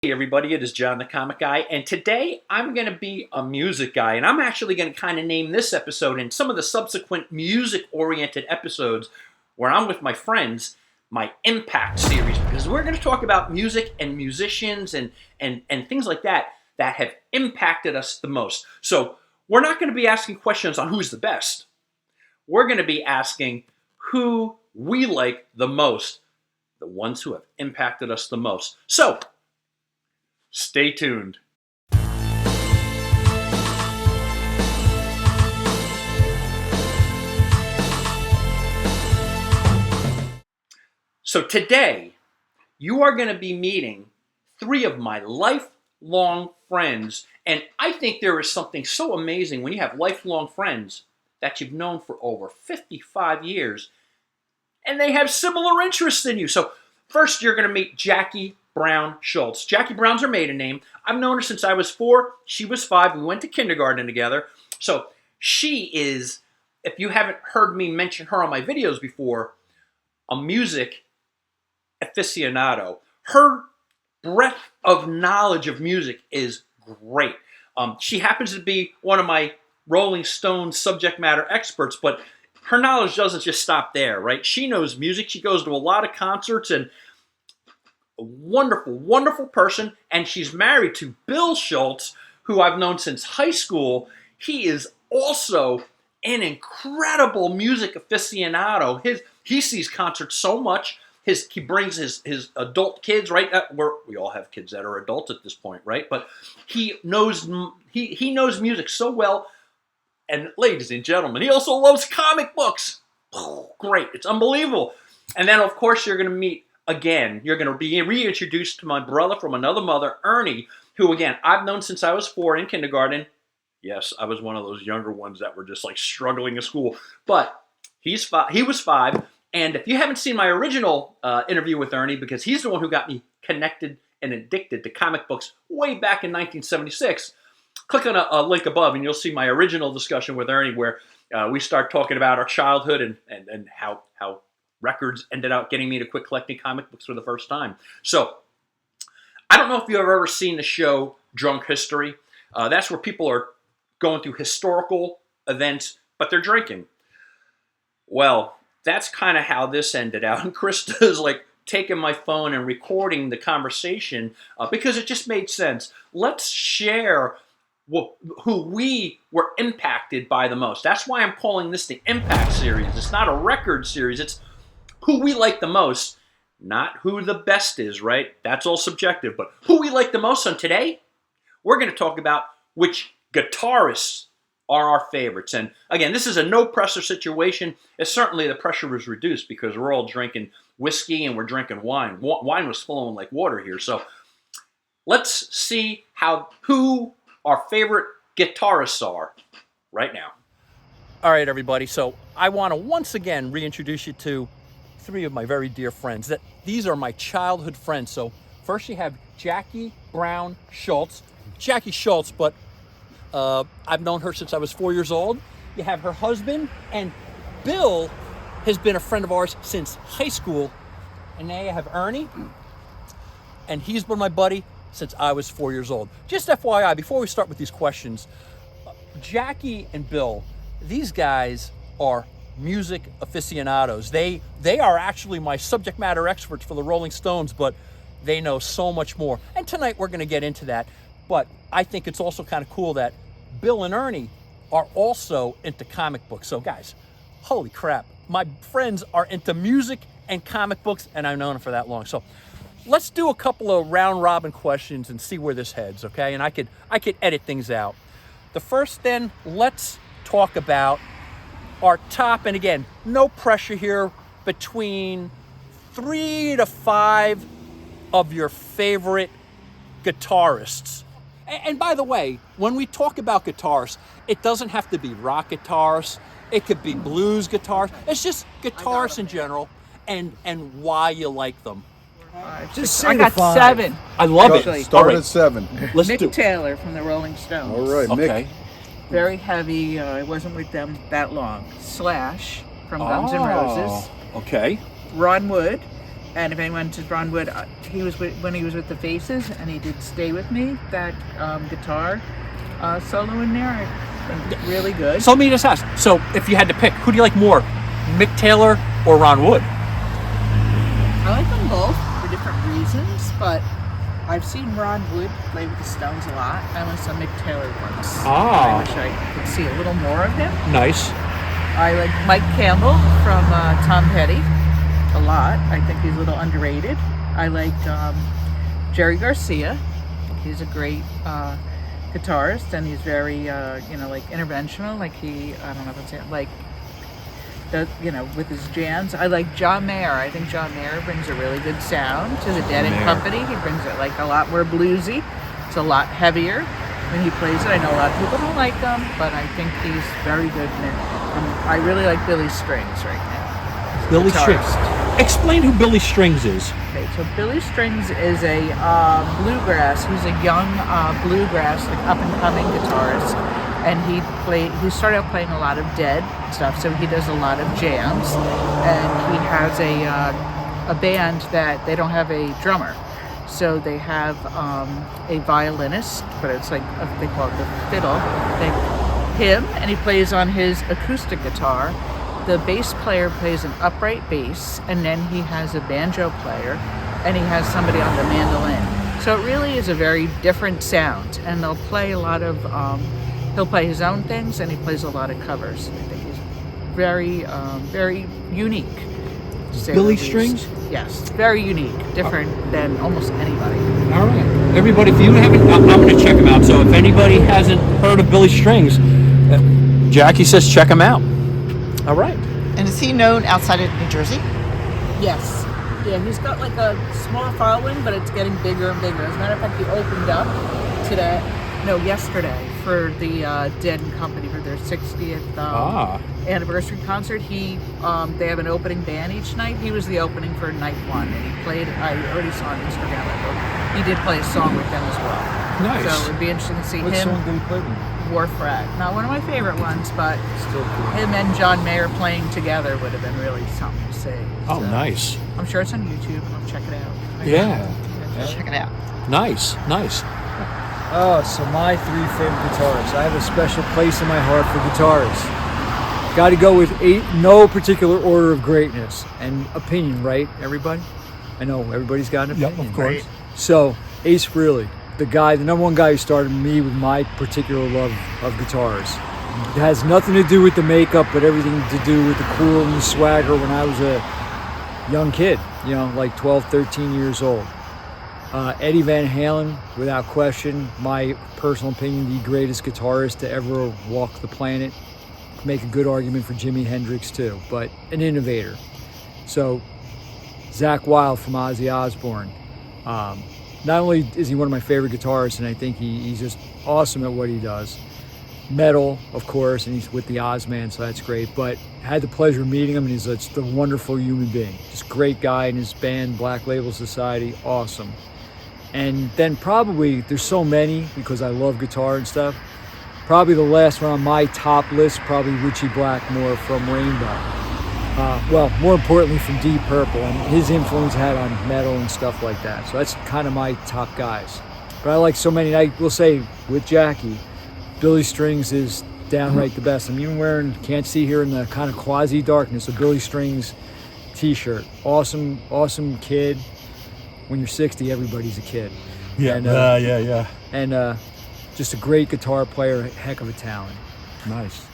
Hey everybody, it is John the Comic Guy, and today I'm going to be a music guy, and I'm actually going to kind of name this episode and some of the subsequent music-oriented episodes where I'm with my friends, my Impact series, because we're going to talk about music and musicians and things like that that have impacted us the most. So we're not going to be asking questions on who's the best. We're going to be asking who we like the most, the ones who have impacted us the most. So stay tuned. So today, you are going to be meeting three of my lifelong friends. And I think there is something so amazing when you have lifelong friends that you've known for over 55 years, and they have similar interests than you. So first, you're going to meet Jackie Brown Schultz. Jackie Brown's her maiden name. I've known her since I was 4. She was 5. We went to kindergarten together. So she is, if you haven't heard me mention her on my videos before, a music aficionado. Her breadth of knowledge of music is great. She happens to be one of my Rolling Stones subject matter experts, but her knowledge doesn't just stop there, right? She knows music. She goes to a lot of concerts, and a wonderful, wonderful person. And she's married to Bill Schultz, who I've known since high school. He is also an incredible music aficionado. He sees concerts so much. He brings his adult kids, right? We all have kids that are adults at this point, right? But he knows music so well. And ladies and gentlemen, he also loves comic books. Oh, great. It's unbelievable. And then, of course, you're going to meet, again, you're going to be reintroduced to my brother from another mother, Ernie, who, again, I've known since I was 4 in kindergarten. Yes, I was one of those younger ones that were just like struggling in school. But he was 5. And if you haven't seen my original interview with Ernie, because he's the one who got me connected and addicted to comic books way back in 1976, click on a link above and you'll see my original discussion with Ernie where we start talking about our childhood and how records ended up getting me to quit collecting comic books for the first time. So I don't know if you've ever seen the show Drunk History. That's where people are going through historical events, but they're drinking. Well, that's kind of how this ended out. And Krista's like taking my phone and recording the conversation because it just made sense. Let's share who we were impacted by the most. That's why I'm calling this the Impact series. It's not a record series. It's who we like the most, not who the best is, right? That's all subjective. But who we like the most. On today, we're going to talk about which guitarists are our favorites. And again, this is a no-pressure situation. Certainly the pressure is reduced because we're all drinking whiskey and we're drinking wine. Wine was flowing like water here. So let's see who our favorite guitarists are right now. All right, everybody. So I want to once again reintroduce you to 3 of my very dear friends. These are my childhood friends. So first you have Jackie Brown Schultz. Jackie Schultz, but I've known her since I was 4 years old. You have her husband, and Bill has been a friend of ours since high school. And now you have Ernie, and he's been my buddy since I was 4 years old. Just FYI, before we start with these questions, Jackie and Bill, these guys are music aficionados. They are actually my subject matter experts for the Rolling Stones, but they know so much more. And tonight we're going to get into that. But I think it's also kind of cool that Bill and Ernie are also into comic books. So guys, holy crap, my friends are into music and comic books, and I've known them for that long. So let's do a couple of round robin questions and see where this heads, okay? And I could edit things out. The first then, let's talk about our top, and again, no pressure here, between 3 to 5 of your favorite guitarists. And by the way, when we talk about guitars, it doesn't have to be rock guitars. It could be blues guitars. It's just guitars in general and why you like them. I got 7. I love actually. it. Start at 7. Mick Taylor from the Rolling Stones. All right, Okay. Mick. Very heavy. I wasn't with them that long. Slash from Guns N' Roses. Okay. Ron Wood. And if anyone to Ron Wood, when he was with the Faces, and he did Stay With Me, that guitar solo in there, I think really good. So let me just ask. So if you had to pick, who do you like more, Mick Taylor or Ron Wood? I like them both for different reasons, but I've seen Ron Wood play with the Stones a lot. I only saw Mick Taylor once. Ah. I wish I could see a little more of him. Nice. I like Mike Campbell from Tom Petty a lot. I think he's a little underrated. I like Jerry Garcia. He's a great guitarist, and he's very, like interventional. Like I don't know if I'm saying, like, with his jams. I like John Mayer. I think John Mayer brings a really good sound to the Dead and Company. He brings it like a lot more bluesy. It's a lot heavier when he plays it. I know a lot of people don't like him, but I think he's very good in it. I really like Billy Strings right now. Billy Guitarist. Strings. Explain who Billy Strings is. Okay, so Billy Strings is a bluegrass. He's a young bluegrass, like up and coming guitarist, and he started out playing a lot of Dead stuff. So he does a lot of jams, and he has a band that they don't have a drummer, so they have a violinist, but it's like they call it the fiddle. And he plays on his acoustic guitar. The bass player plays an upright bass, and then he has a banjo player, and he has somebody on the mandolin. So it really is a very different sound, and they'll play a lot of, he'll play his own things, and he plays a lot of covers. I think he's very, very unique. Billy Strings? Yes, very unique, different than almost anybody. All right. Everybody, if you haven't, I'm going to check him out. So if anybody hasn't heard of Billy Strings, Jackie says check him out. All right. And is he known outside of New Jersey? Yes. Yeah, he's got like a small following, but it's getting bigger and bigger. As a matter of fact, he opened up yesterday for the Dead and Company for their 60th anniversary concert. They have an opening band each night. He was the opening for night one, and he played, I already saw on Instagram, he did play a song with them as well. Nice. So it would be interesting to see What him. song did he play? Wharf Rat. Not one of my favorite ones, but Still cool. him and John Mayer playing together would have been really something to see. Oh, So, nice. I'm sure it's on YouTube. I'll check it out. Yeah. Check it out. Nice. Nice. Oh, so my three favorite guitarists. I have a special place in my heart for guitarists. Got to go with no particular order of greatness and opinion, right, everybody? I know everybody's got an opinion. Yep, of course. Right? So, Ace Frehley, the number one guy who started me with my particular love of guitars. It has nothing to do with the makeup, but everything to do with the cool and the swagger when I was a young kid, like 12, 13 years old. Eddie Van Halen, without question, my personal opinion, the greatest guitarist to ever walk the planet. Make a good argument for Jimi Hendrix too, but an innovator. So, Zakk Wylde from Ozzy Osbourne. Not only is he one of my favorite guitarists, and I think he's just awesome at what he does. Metal, of course, and he's with the Ozman, so that's great. But had the pleasure of meeting him, and he's just a wonderful human being. Just great guy in his band, Black Label Society, awesome. And then probably, there's so many, because I love guitar and stuff, probably the last one on my top list, probably Ritchie Blackmore from Rainbow. More importantly from Deep Purple, and his influence had on metal and stuff like that. So that's kind of my top guys. But I like so many. I will say, with Jackie, Billy Strings is downright the best. I'm even wearing, can't see here in the kind of quasi-darkness, a Billy Strings t-shirt. Awesome, awesome kid. When you're 60, everybody's a kid. Yeah, And, yeah. And just a great guitar player, a heck of a talent. Nice.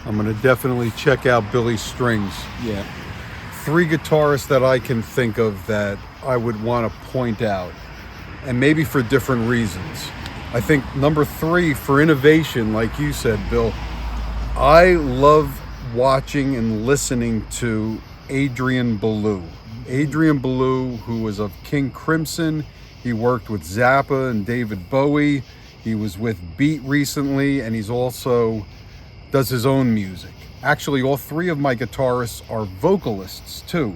I'm going to definitely check out Billy Strings. Yeah. Three guitarists that I can think of that I would want to point out, and maybe for different reasons. I think number three, for innovation, like you said, Bill, I love watching and listening to Adrian Belew. Adrian Belew, who was of King Crimson, he worked with Zappa and David Bowie. He was with Beat recently, and he's also does his own music. Actually, all three of my guitarists are vocalists too.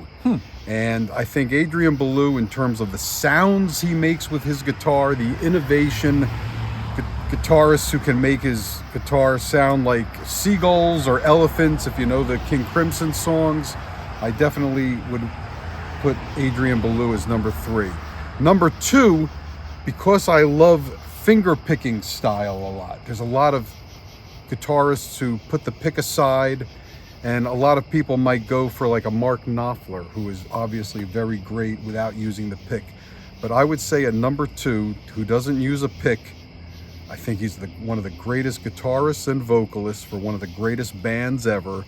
And I think Adrian Belew, in terms of the sounds he makes with his guitar, the innovation, guitarists who can make his guitar sound like seagulls or elephants, if you know the King Crimson songs, I definitely would put Adrian Belew as number 3. Number 2, because I love finger picking style a lot. There's a lot of guitarists who put the pick aside, and a lot of people might go for like a Mark Knopfler, who is obviously very great without using the pick. But I would say a number 2 who doesn't use a pick, I think he's one of the greatest guitarists and vocalists for one of the greatest bands ever,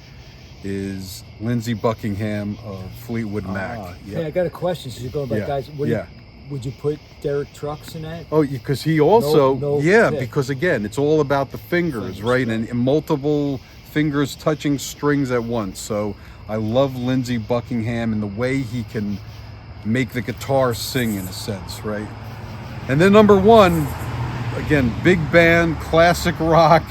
is Lindsey Buckingham of Fleetwood Mac. Hey, I got a question. So you're going back, guys. Yeah. Would you put Derek Trucks in that? Oh, because he also, No pick. because again, it's all about the fingers, right? And multiple fingers touching strings at once. So I love Lindsey Buckingham and the way he can make the guitar sing in a sense, right? And then number 1, again, big band, classic rock,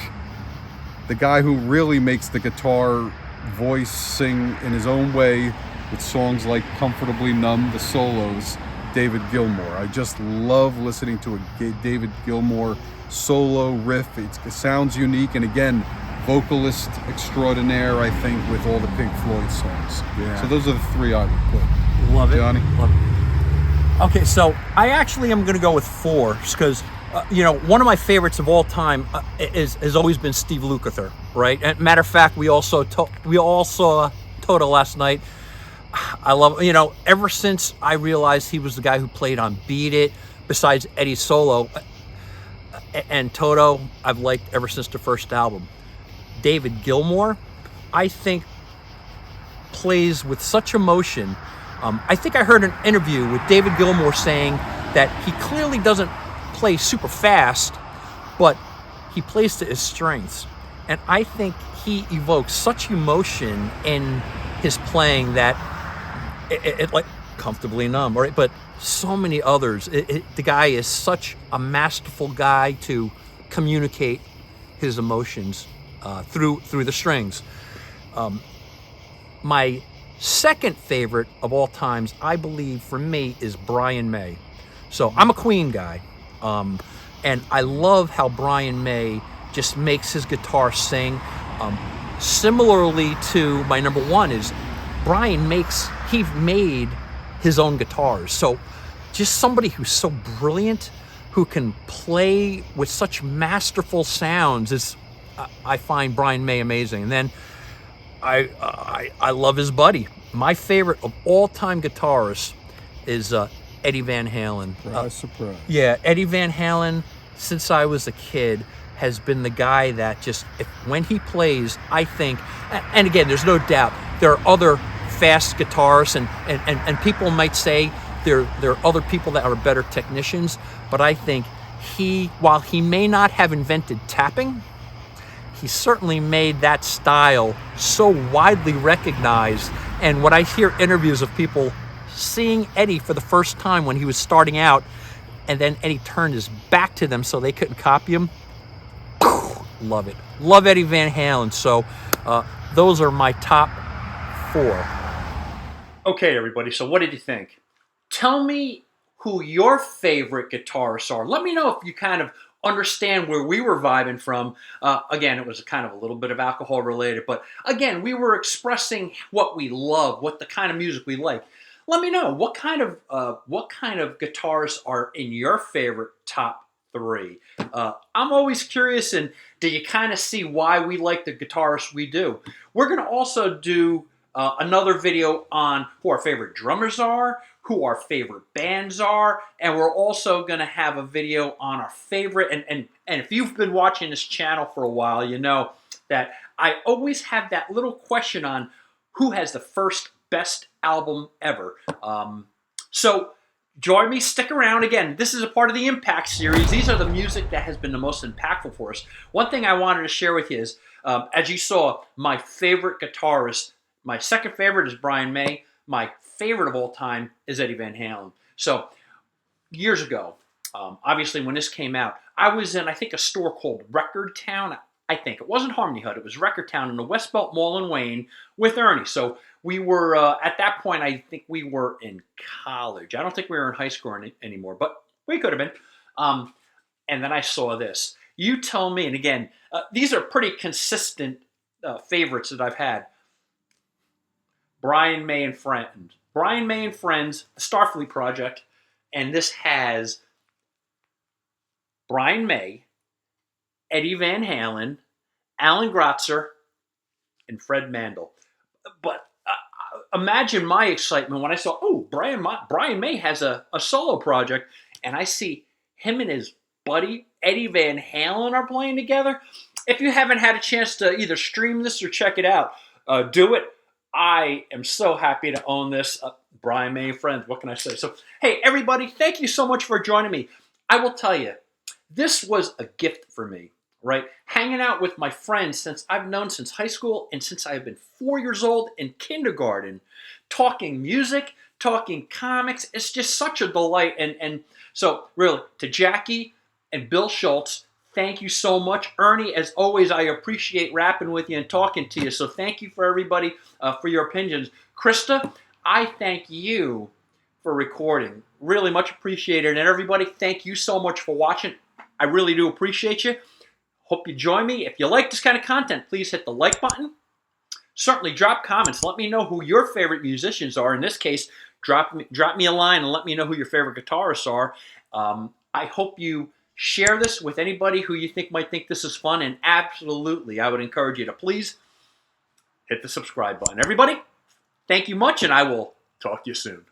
the guy who really makes the guitar voice sing in his own way with songs like Comfortably Numb, the solos, David Gilmour. I just love listening to a David Gilmour solo riff. It sounds unique, and again, vocalist extraordinaire, I think, with all the Pink Floyd songs. Yeah. So those are the 3 I would put. Love it. Johnny? Love it. Okay, so I actually am going to go with 4 because, one of my favorites of all time has always been Steve Lukather, right? And matter of fact, we all saw Toto last night. I love, ever since I realized he was the guy who played on Beat It, besides Eddie Solo, and Toto, I've liked ever since the first album. David Gilmour, I think, plays with such emotion. I think I heard an interview with David Gilmour saying that he clearly doesn't play super fast, but he plays to his strengths. And I think he evokes such emotion in his playing that it like Comfortably Numb, right? But so many others. The guy is such a masterful guy to communicate his emotions through the strings. My second favorite of all times, I believe, for me, is Brian May. So I'm a Queen guy, and I love how Brian May just makes his guitar sing. Similarly to my number 1 is he made his own guitars. So just somebody who's so brilliant, who can play with such masterful sounds, I find Brian May amazing. And then I love his buddy. My favorite of all time guitarists is Eddie Van Halen. Surprise. Yeah, Eddie Van Halen, since I was a kid, has been the guy that just, when he plays, I think, and again, there's no doubt, there are other fast guitarists, and people might say there are other people that are better technicians, but I think while he may not have invented tapping, he certainly made that style so widely recognized. And when I hear interviews of people seeing Eddie for the first time when he was starting out, and then Eddie turned his back to them so they couldn't copy him, love it. Love Eddie Van Halen. So those are my top 4. Okay, everybody, so what did you think? Tell me who your favorite guitarists are. Let me know if you kind of understand where we were vibing from. Again, it was kind of a little bit of alcohol related, but again, we were expressing what we love, what the kind of music we like. Let me know what kind of guitars are in your favorite top 3. I'm always curious, and do you kind of see why we like the guitarists we do? We're going to also do another video on who our favorite drummers are, who our favorite bands are, and we're also going to have a video on our favorite, and if you've been watching this channel for a while, you know that I always have that little question on who has the first best album ever. So join me, stick around. Again, this is a part of the Impact series. These are the music that has been the most impactful for us. One thing I wanted to share with you is, as you saw, my favorite guitarist, my second favorite is Brian May. My favorite of all time is Eddie Van Halen. So years ago, obviously when this came out, I was in, I think, a store called Record Town. I think it wasn't Harmony Hut. It was Record Town in the Westbelt Mall in Wayne with Ernie. So we were, at that point, I think we were in college. I don't think we were in high school anymore, but we could have been. And then I saw this. You tell me, and again, these are pretty consistent favorites that I've had. Brian May and Friends. Brian May and Friends, the Starfleet Project, and this has Brian May, Eddie Van Halen, Alan Grotzer, and Fred Mandel. But imagine my excitement when I saw, oh, Brian May has a solo project, and I see him and his buddy Eddie Van Halen are playing together. If you haven't had a chance to either stream this or check it out, do it. I am so happy to own this. Brian May and Friends, what can I say? So, hey, everybody, thank you so much for joining me. I will tell you, this was a gift for me, right? Hanging out with my friends since I've known since high school and since I've been 4 years old in kindergarten, talking music, talking comics. It's just such a delight. And so, really, to Jackie and Bill Schultz, thank you so much. Ernie, as always, I appreciate rapping with you and talking to you. So thank you for everybody for your opinions. Krista, I thank you for recording. Really much appreciated. And everybody, thank you so much for watching. I really do appreciate you. Hope you join me. If you like this kind of content, please hit the like button. Certainly drop comments. Let me know who your favorite musicians are. In this case, drop me a line and let me know who your favorite guitarists are. I hope you share this with anybody who you think might think this is fun. And absolutely, I would encourage you to please hit the subscribe button. Everybody, thank you much, and I will talk to you soon.